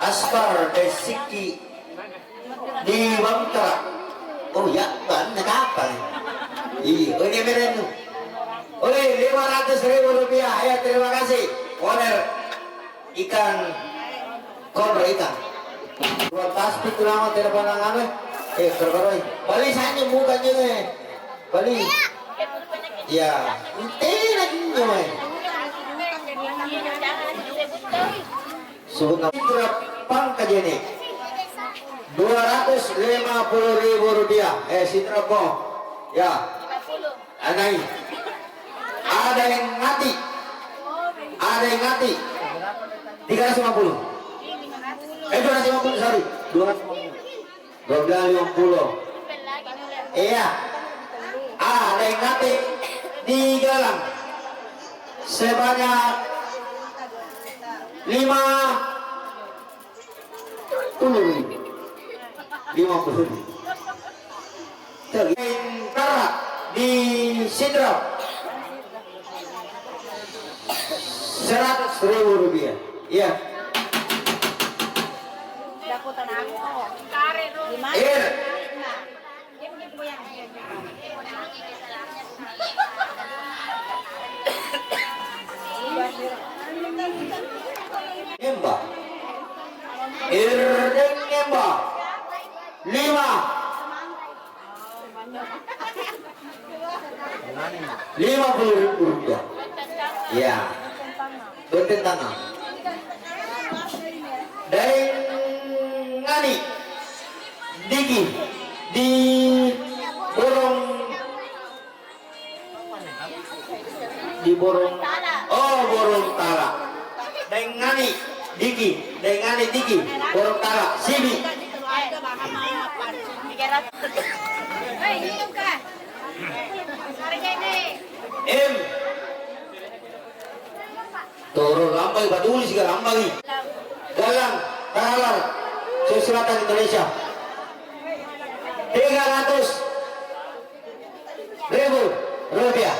Speaker 11: Aspar Desiki di Bangka. Oh ya, kan apa? Iya, ini meren. Oleh 500.000 rupiah. Ya, terima kasih. Owner ikan kondro ikan. Buat pasti tulang telepon nang terbaru. Bali saya bukan juga. Bali. Ya, lagi nyoy. Sebut nama Pangkajene 250.000 rupiah. Sitrapo. Ya. Anai. Ada yang ngati. 350. 250, sorry. 250. Iya. Ada yang ngati di Galang sebanyak 50.000. Karat di Sidrap 100.000 rupiah. Iya. Nembak Irdeng nembak 50.000 rupiah. Ya, benten tanah dari Ngani Diki di Borong Borong Tala dengan Diki Borong Tala Sibi M turun lambai baduli sih lambai Galang Tangalar Selatan Indonesia 300.000 rupiah.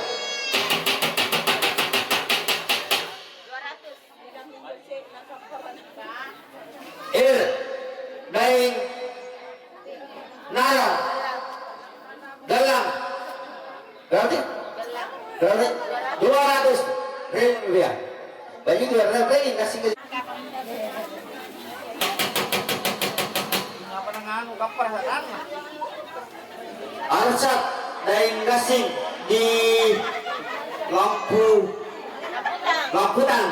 Speaker 11: Daing Nara Galang berarti 200.000 rupiah. Banyak 200.000 kasih ke Arsat Daing Gasing di Lampu Lamputan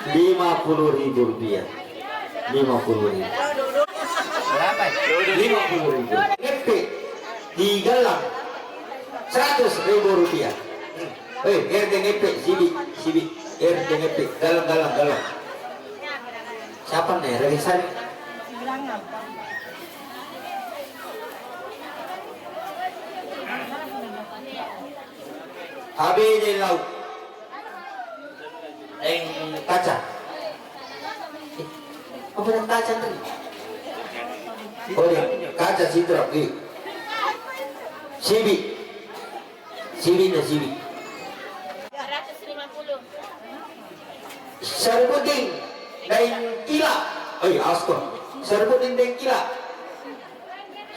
Speaker 11: 50.000 rupiah. 50.000. 50.000. Ngepek di galang 100.000 rupiah. RT ngepek sibi RT ngepek galang. Siapa nih? Revisan. Habis di laut. Kaca. Apa yang kaca tadi? Oh ya, kaca sidra. Sibi.
Speaker 4: 150.
Speaker 11: Serbuting dan kila. Asko. Serbuting dan kila.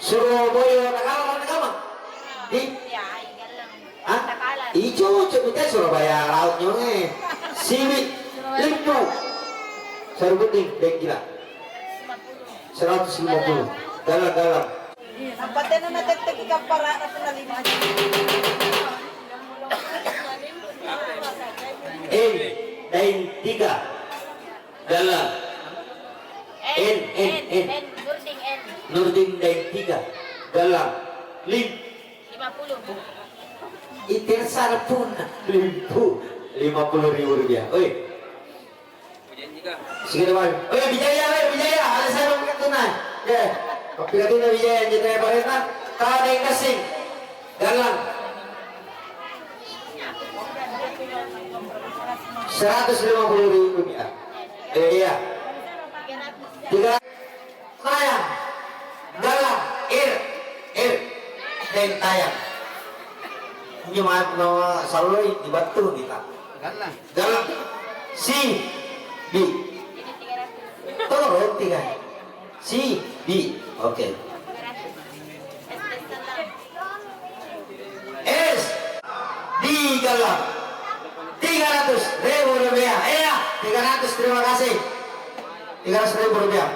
Speaker 11: Surabaya nakama. Di Ijo cepetnya Surabaya lautnya Siwi Limpu Serbuting dan kila 150 galang.
Speaker 9: Nampatnya na natek-tek ikaw para na pinalima.
Speaker 11: Dan 3 galang. Nurdin dan 3 galang.
Speaker 4: 50.
Speaker 11: Itir sarpun 50.000 rupiah. Oi. Sige naman. Oi, Bijaya. Ada saya mau tunai. Ya. Kopi katuna Bijaya jadi parenta. Kada yang kasing. Galang. 150.000 rupiah. Iya. 3 tayang. Galang. Dan tayang. Jumat no saloi dibantu kita. Galang. Si B. Tolong 3. Si B. Oke. S di galang 300.000 rupiah. 300, terima kasih. 300.000 rupiah.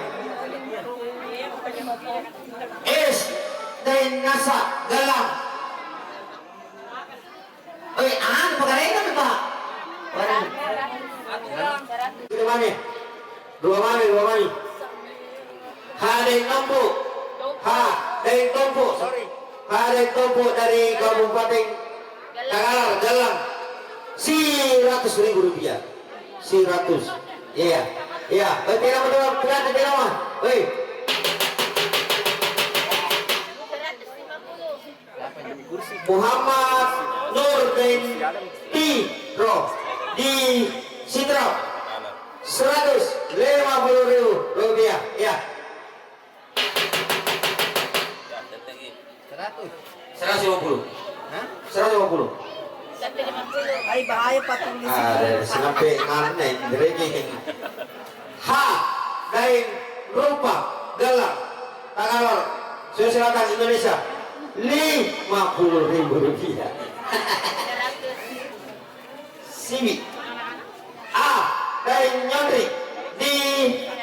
Speaker 11: S dan nasa galang. Pagkain Pak. Dua mani. Hadeng Tompo dari Kabupaten Tangalar Galang 100.000 rupiah. 100. Iya. Tidak. Muhammad Nurdin Tiro di Sidra 150.000 rupiah. Ya. 150. 150.
Speaker 9: Ay, bahaya patuloy
Speaker 11: sampai nganen gereja. Dain rupa galang Tangalar Sulawesi Selatan Indonesia 50.000 rupiah. Siwi Dain Nyandri di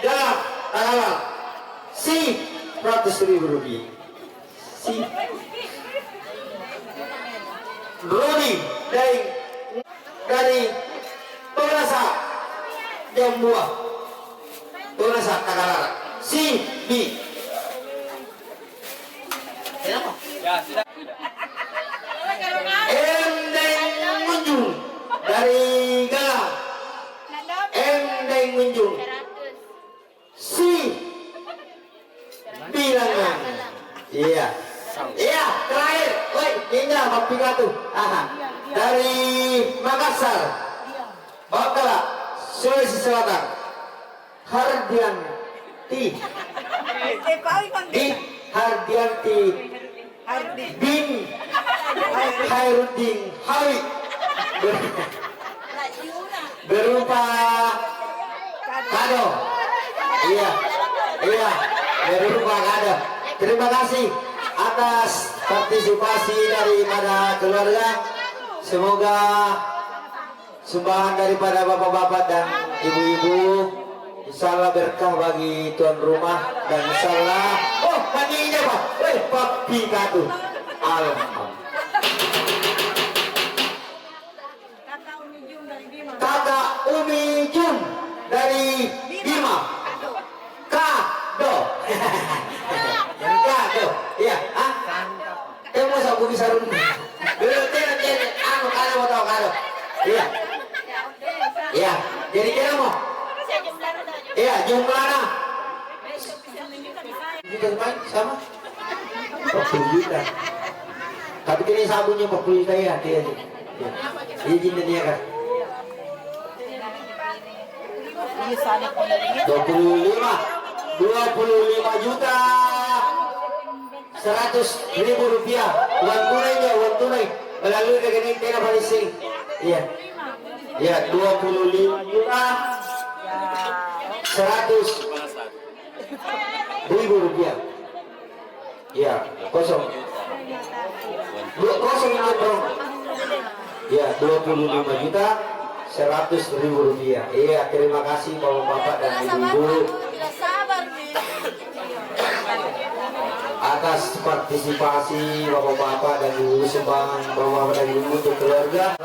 Speaker 11: galang Tangalar 100.000 rupiah. Roni dari Tonasa Jambua Tonasa Tangalar B. Kenapa? Ya, sudah. Endeng Munjung dari Galang. Endeng Munjung bilangan. Iya, terakhir. Woi, Ninja Mapika tuh. Dari Makassar, Bangkala, Sulawesi Selatan, Hardianti bin Khairuddin Hawi berupa kado. Iya, berupa kado. Terima kasih atas partisipasi daripada keluarga. Semoga sumbangan daripada bapak-bapak dan ibu-ibu insyaallah berkah bagi tuan rumah dan insyaallah maninya Pak. Papi kado. Alhamdulillah. mana? Kita main sama? 40 juta. Tapi kini sabunnya 40 juta ya dia. Izin dia kan? 25 juta 100.000 rupiah uang tunainya, uang tunai melalui rekening Tena Panising. Iya, ya 25 juta 100.000 rupiah. Iya, kosong ini bro. Ya 25 juta 100.000 rupiah. Iya, terima kasih bapak-bapak dan ibu-ibu atas partisipasi bapak-bapak dan ibu sumbang bapak-bapak dan ibu untuk keluarga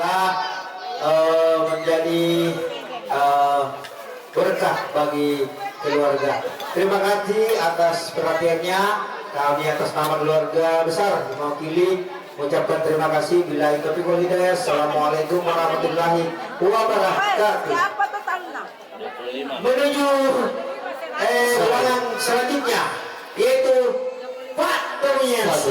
Speaker 11: menjadi berkah bagi keluarga. Terima kasih atas perhatiannya. Kami atas nama keluarga besar mewakili mengucapkan terima kasih. Billahi taufiq wal hidayah. Assalamualaikum warahmatullahi wabarakatuh. Menuju ruangan selanjutnya yaitu Pak Tomias.